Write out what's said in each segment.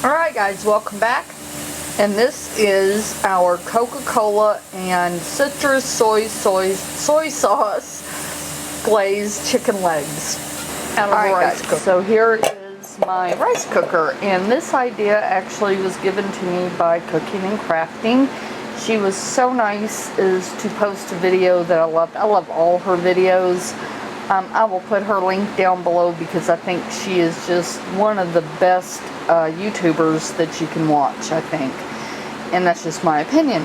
Alright guys, welcome back. And this is our Coca-Cola and citrus soy sauce glazed chicken legs out of a rice cooker. So here is my rice cooker, and this idea actually was given to me by Cooking and Crafting. She was so nice as to post a video that I loved. I love all her videos. I will put her link down below because I think she is just one of the best YouTubers that you can watch, I think. And that's just my opinion.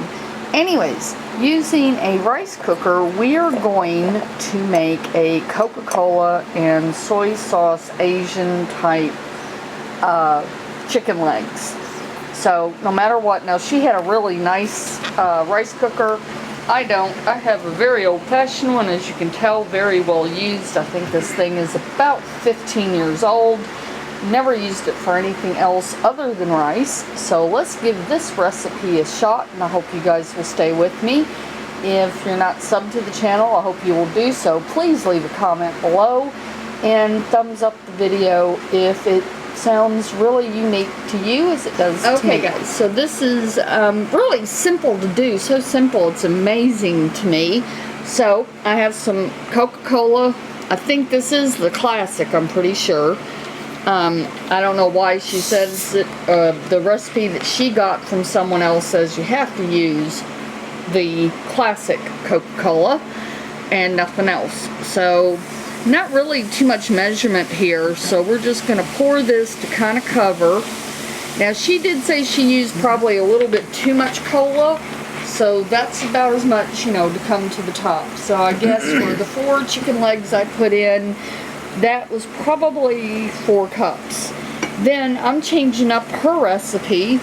Anyways, using a rice cooker, we are going to make a Coca-Cola and soy sauce Asian type chicken legs. So no matter what, now she had a really nice rice cooker. I don't. I have a very old-fashioned one, as you can tell, very well used. I think this thing is about 15 years old. Never used it for anything else other than rice. So let's give this recipe a shot, and I hope you guys will stay with me. If you're not subbed to the channel, I hope you will do so. Please leave a comment below and thumbs up the video if it sounds really unique to you as it does to me. Okay guys, so this is really simple to do. So simple, it's amazing to me. So I have some Coca-Cola. I think this is the classic, I'm pretty sure. I don't know why she says that the recipe that she got from someone else says you have to use the classic Coca-Cola and nothing else. So not really too much measurement here, so we're just going to pour this to kind of cover. Now she did say she used probably a little bit too much cola, so that's about as much, you know, to come to the top. So I guess for the 4 chicken legs I put in, that was probably 4 cups. Then I'm changing up her recipe,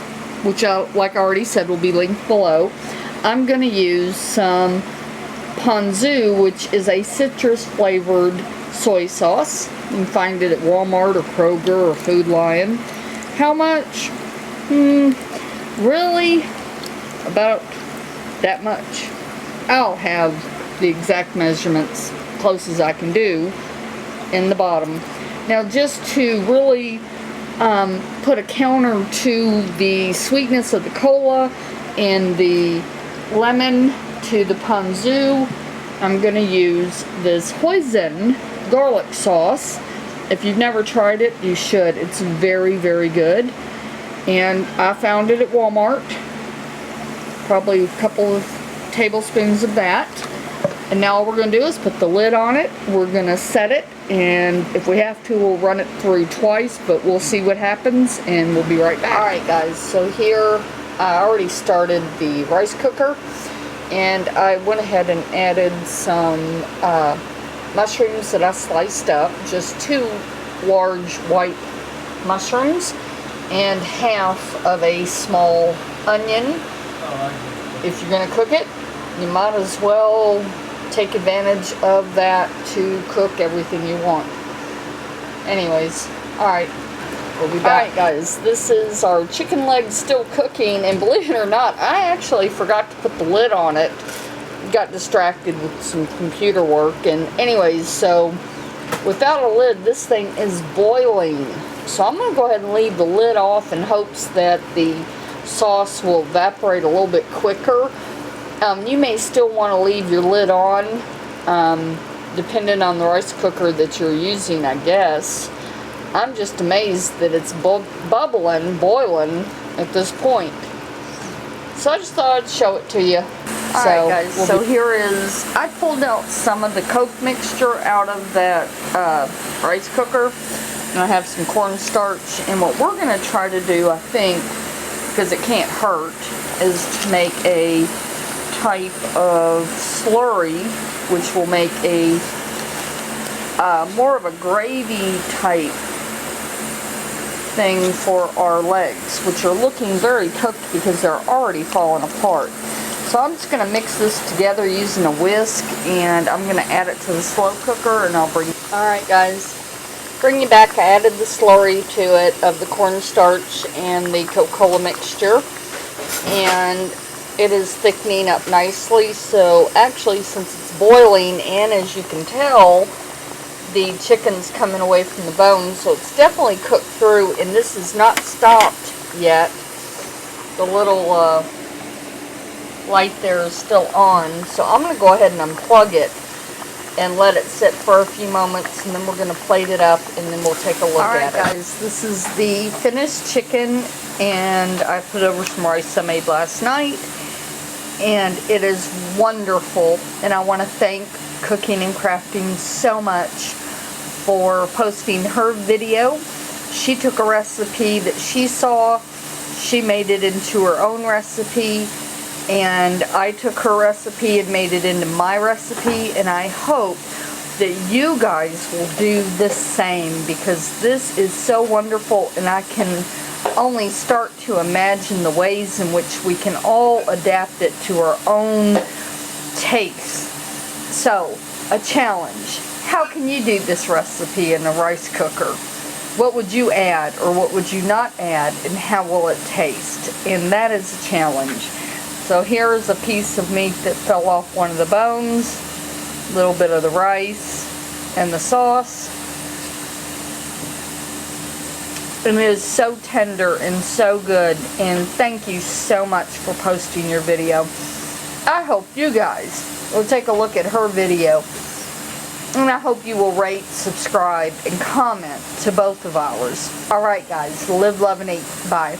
which like I already said will be linked below. I'm going to use some Panza, which is a citrus flavored soy sauce. You can find it at Walmart or Kroger or Food Lion. How much? Really about that much. I'll have the exact measurements close as I can do in the bottom. Now just to really put a counter to the sweetness of the cola and the lemon to the Panza, I'm going to use this Hoisin garlic sauce. If you've never tried it, you should. It's very, very good. And I found it at Walmart. Probably a couple of tablespoons of that. And now all we're going to do is put the lid on it. We're going to set it, and if we have to, we'll run it through twice, but we'll see what happens, and we'll be right back. Alright guys, so here I already started the rice cooker, and I went ahead and added some mushrooms that I sliced up, just 2 large white mushrooms, and half of a small onion. If you're going to cook it, you might as well take advantage of that to cook everything you want. Anyways, alright, we'll be back. Alright guys, this is our chicken legs still cooking, and believe it or not, I actually forgot to put the lid on it. Got distracted with some computer work, and anyways, so without a lid, this thing is boiling. So I'm going to go ahead and leave the lid off in hopes that the sauce will evaporate a little bit quicker. You may still want to leave your lid on, depending on the rice cooker that you're using, I guess. I'm just amazed that it's boiling at this point. So I just thought I'd show it to you. Alright guys, so here is, I pulled out some of the Coke mixture out of that rice cooker, and I have some cornstarch, and what we're going to try to do, I think, because it can't hurt, is to make a type of slurry, which will make a more of a gravy type thing for our legs, which are looking very cooked because they're already falling apart. So I'm just going to mix this together using a whisk, and I'm going to add it to the slow cooker, and I'll bring. Alright guys, bring you back. I added the slurry to it of the cornstarch and the Coca-Cola mixture, and it is thickening up nicely. So actually, since it's boiling, and as you can tell, the chicken's coming away from the bone, so it's definitely cooked through, and this has not stopped yet. The little light there is still on, so I'm going to go ahead and unplug it and let it sit for a few moments, and then we're going to plate it up, and then we'll take a look at it. Alright guys, this is the finished chicken, and I put over some rice I made last night, and it is wonderful. And I want to thank Cooking and Crafting so much for posting her video. She took a recipe that she saw, she made it into her own recipe, and I took her recipe and made it into my recipe, and I hope that you guys will do the same, because this is so wonderful, and I can only start to imagine the ways in which we can all adapt it to our own taste. So, a challenge. How can you do this recipe in a rice cooker? What would you add or what would you not add, and how will it taste? And that is a challenge. So here is a piece of meat that fell off one of the bones, a little bit of the rice and the sauce. And it is so tender and so good, and thank you so much for posting your video. I hope you guys will take a look at her video, and I hope you will rate, subscribe, and comment to both of ours. Alright guys, live, love, and eat. Bye.